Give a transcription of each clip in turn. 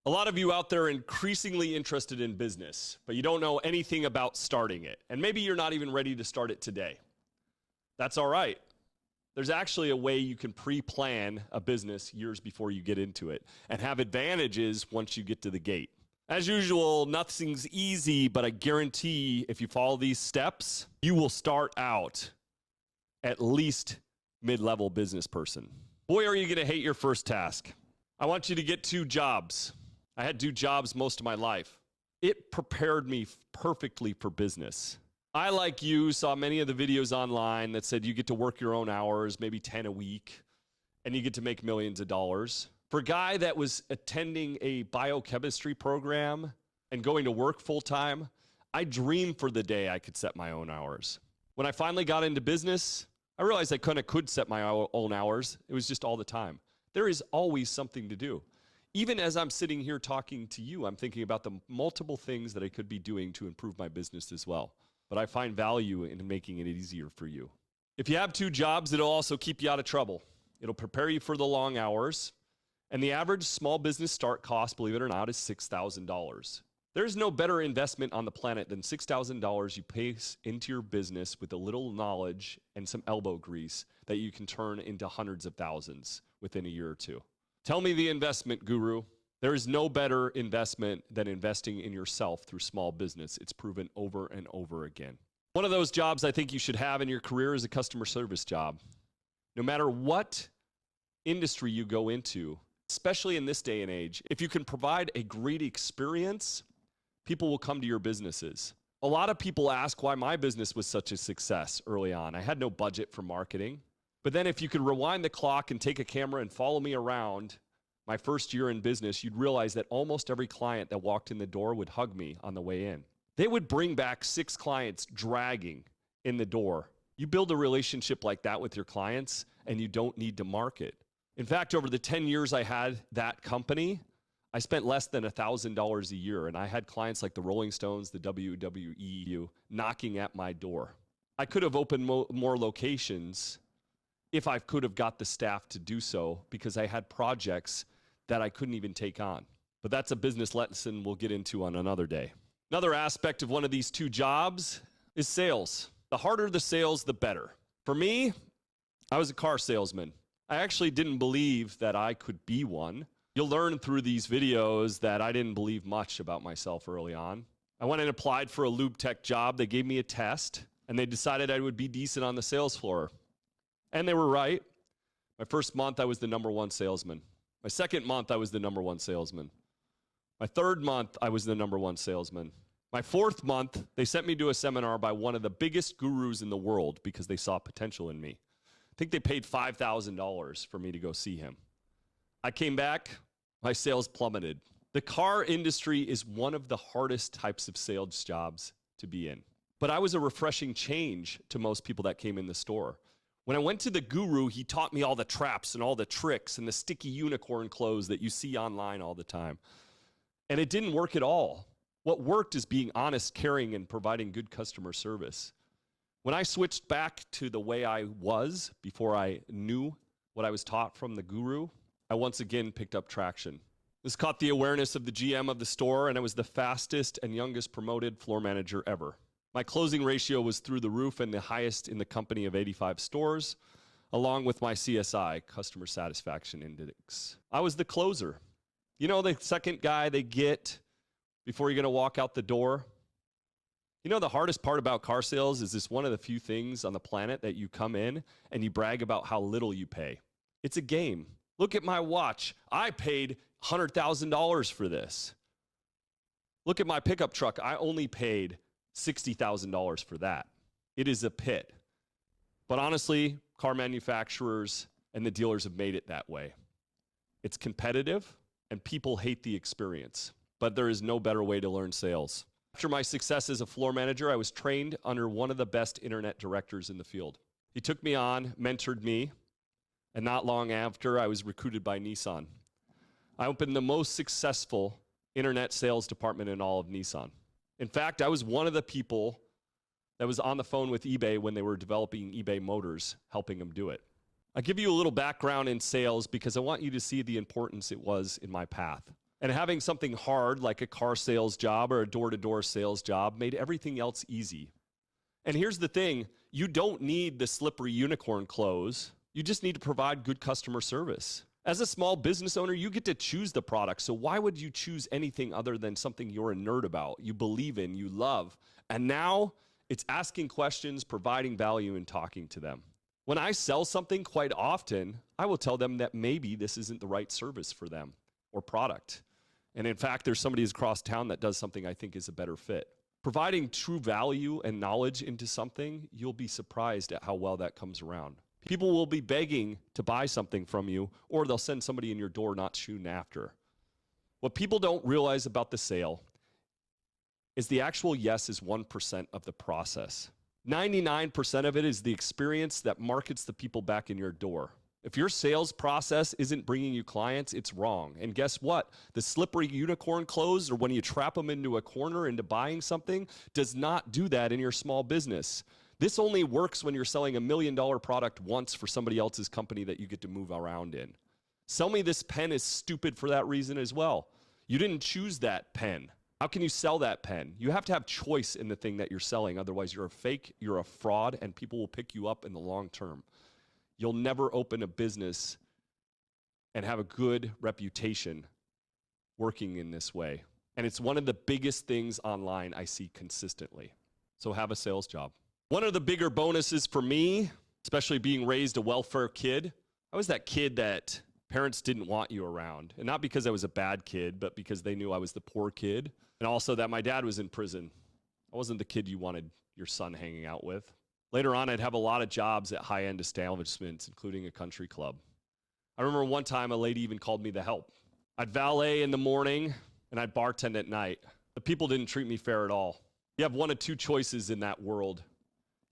A lot of you out there are increasingly interested in business, but you don't know anything about starting it. And maybe you're not even ready to start it today. That's all right. There's actually a way you can pre-plan a business years before you get into it and have advantages once you get to the gate. As usual, nothing's easy, but I guarantee if you follow these steps, you will start out at least mid-level business person. Boy, are you going to hate your first task. I want you to get 2 jobs. I had 2 jobs most of my life. It prepared me perfectly for business. I, like you, saw many of the videos online that said you get to work your own hours, maybe 10 a week, and you get to make millions of dollars. For a guy that was attending a biochemistry program and going to work full-time, I dreamed for the day I could set my own hours. When I finally got into business, I realized I could set my own hours. It was just all the time. There is always something to do. Even as I'm sitting here talking to you, I'm thinking about the multiple things that I could be doing to improve my business as well. But I find value in making it easier for you. If you have 2 jobs, it'll also keep you out of trouble. It'll prepare you for the long hours. And the average small business start cost, believe it or not, is $6,000. There's no better investment on the planet than $6,000 you pay into your business with a little knowledge and some elbow grease that you can turn into hundreds of thousands within a year or 2. Tell me the investment guru. There is no better investment than investing in yourself through small business. It's proven over and over again. One of those jobs I think you should have in your career is a customer service job. No matter what industry you go into, especially in this day and age, if you can provide a great experience, people will come to your businesses. A lot of people ask why my business was such a success early on. I had no budget for marketing. But then if you could rewind the clock and take a camera and follow me around my first year in business, you'd realize that almost every client that walked in the door would hug me on the way in. They would bring back 6 clients dragging in the door. You build a relationship like that with your clients and you don't need to market. In fact, over the 10 years I had that company, I spent less than $1,000 a year, and I had clients like the Rolling Stones, the WWE, knocking at my door. I could have opened more locations if I could have got the staff to do so, because I had projects that I couldn't even take on. But that's a business lesson we'll get into on another day. Another aspect of one of these 2 jobs is sales. The harder the sales, the better. For me, I was a car salesman. I actually didn't believe that I could be one. You'll learn through these videos that I didn't believe much about myself early on. I went and applied for a lube tech job. They gave me a test, and they decided I would be decent on the sales floor. And they were right. My first month, I was the #1 salesman. My second month, I was the #1 salesman. My third month, I was the #1 salesman. My 4th month, they sent me to a seminar by one of the biggest gurus in the world because they saw potential in me. I think they paid $5,000 for me to go see him. I came back, my sales plummeted. The car industry is one of the hardest types of sales jobs to be in. But I was a refreshing change to most people that came in the store. When I went to the guru, he taught me all the traps and all the tricks and the sticky unicorn clothes that you see online all the time. And it didn't work at all. What worked is being honest, caring, and providing good customer service. When I switched back to the way I was before I knew what I was taught from the guru, I once again picked up traction. This caught the awareness of the GM of the store, and I was the fastest and youngest promoted floor manager ever. My closing ratio was through the roof and the highest in the company of 85 stores, along with my CSI, Customer Satisfaction Index. I was the closer. You know, the second guy they get before you're going to walk out the door? You know, the hardest part about car sales is this one of the few things on the planet that you come in and you brag about how little you pay. It's a game. Look at my watch. I paid $100,000 for this. Look at my pickup truck. I only paid $60,000 for that. It is a pit. But honestly, car manufacturers and the dealers have made it that way. It's competitive and people hate the experience, but there is no better way to learn sales. After my success as a floor manager, I was trained under one of the best internet directors in the field. He took me on, mentored me, and not long after, I was recruited by Nissan. I opened the most successful internet sales department in all of Nissan. In fact, I was one of the people that was on the phone with eBay when they were developing eBay Motors, helping them do it. I'll give you a little background in sales because I want you to see the importance it was in my path. And having something hard like a car sales job or a door-to-door sales job made everything else easy. And here's the thing, you don't need the slippery unicorn clothes. You just need to provide good customer service. As a small business owner, you get to choose the product. So why would you choose anything other than something you're a nerd about, you believe in, you love? And now it's asking questions, providing value, and talking to them. When I sell something, quite often, I will tell them that maybe this isn't the right service for them or product. And in fact, there's somebody across town that does something I think is a better fit. Providing true value and knowledge into something, you'll be surprised at how well that comes around. People will be begging to buy something from you, or they'll send somebody in your door not soon after. What people don't realize about the sale is the actual yes is 1% of the process. 99% of it is the experience that markets the people back in your door. If your sales process isn't bringing you clients, it's wrong. And guess what? The slippery unicorn clothes, or when you trap them into a corner into buying something, does not do that in your small business. This only works when you're selling $1 million product once for somebody else's company that you get to move around in. Sell me this pen is stupid for that reason as well. You didn't choose that pen. How can you sell that pen? You have to have choice in the thing that you're selling. Otherwise, you're a fake, you're a fraud, and people will pick you up in the long term. You'll never open a business and have a good reputation working in this way. And it's one of the biggest things online I see consistently. So have a sales job. One of the bigger bonuses for me, especially being raised a welfare kid, I was that kid that parents didn't want you around. And not because I was a bad kid, but because they knew I was the poor kid. And also that my dad was in prison. I wasn't the kid you wanted your son hanging out with. Later on, I'd have a lot of jobs at high-end establishments, including a country club. I remember one time a lady even called me the help. I'd valet in the morning, and I'd bartend at night. The people didn't treat me fair at all. You have one of two choices in that world.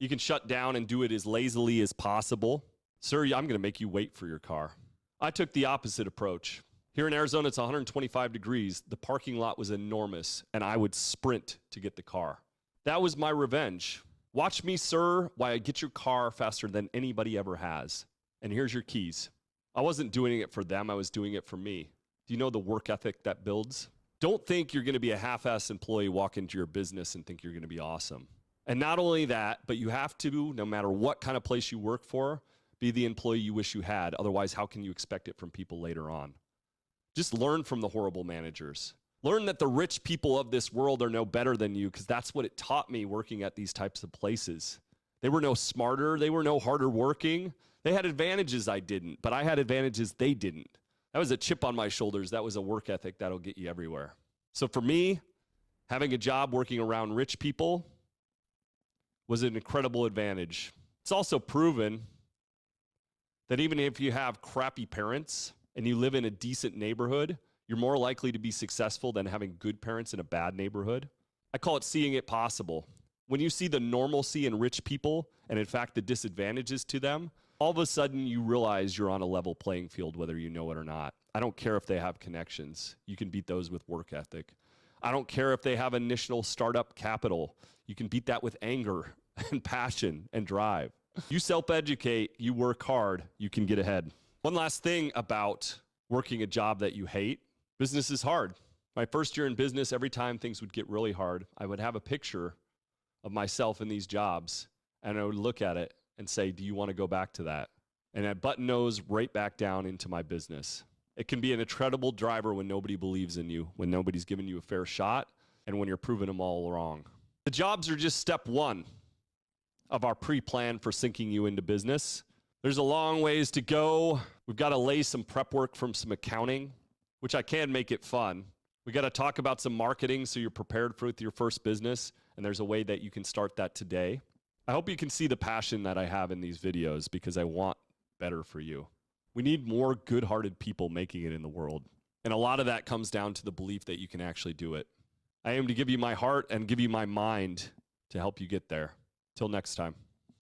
You can shut down and do it as lazily as possible. Sir, I'm going to make you wait for your car. I took the opposite approach. Here in Arizona, it's 125 degrees. The parking lot was enormous, and I would sprint to get the car. That was my revenge. Watch me, sir, while I get your car faster than anybody ever has. And here's your keys. I wasn't doing it for them. I was doing it for me. Do you know the work ethic that builds? Don't think you're going to be a half-ass employee, walk into your business and think you're going to be awesome. And not only that, but you have to, no matter what kind of place you work for, be the employee you wish you had. Otherwise, how can you expect it from people later on? Just learn from the horrible managers. Learn that the rich people of this world are no better than you, because that's what it taught me working at these types of places. They were no smarter. They were no harder working. They had advantages I didn't, but I had advantages they didn't. That was a chip on my shoulders. That was a work ethic that'll get you everywhere. So for me, having a job working around rich people was an incredible advantage. It's also proven that even if you have crappy parents and you live in a decent neighborhood, you're more likely to be successful than having good parents in a bad neighborhood. I call it seeing it possible. When you see the normalcy in rich people, and in fact the disadvantages to them, all of a sudden you realize you're on a level playing field, whether you know it or not. I don't care if they have connections. You can beat those with work ethic. I don't care if they have initial startup capital. You can beat that with anger and passion and drive. You self-educate, you work hard, you can get ahead. One last thing about working a job that you hate. Business is hard. My first year in business, every time things would get really hard, I would have a picture of myself in these jobs, and I would look at it and say, do you want to go back to that? And I button nose right back down into my business. It can be an incredible driver when nobody believes in you, when nobody's giving you a fair shot, and when you're proving them all wrong. The jobs are just step one of our pre-plan for sinking you into business. There's a long ways to go. We've got to lay some prep work from some accounting, which I can make it fun. We got to talk about some marketing so you're prepared for your first business, and there's a way that you can start that today. I hope you can see the passion that I have in these videos because I want better for you. We need more good-hearted people making it in the world, and a lot of that comes down to the belief that you can actually do it. I aim to give you my heart and give you my mind to help you get there. Till next time.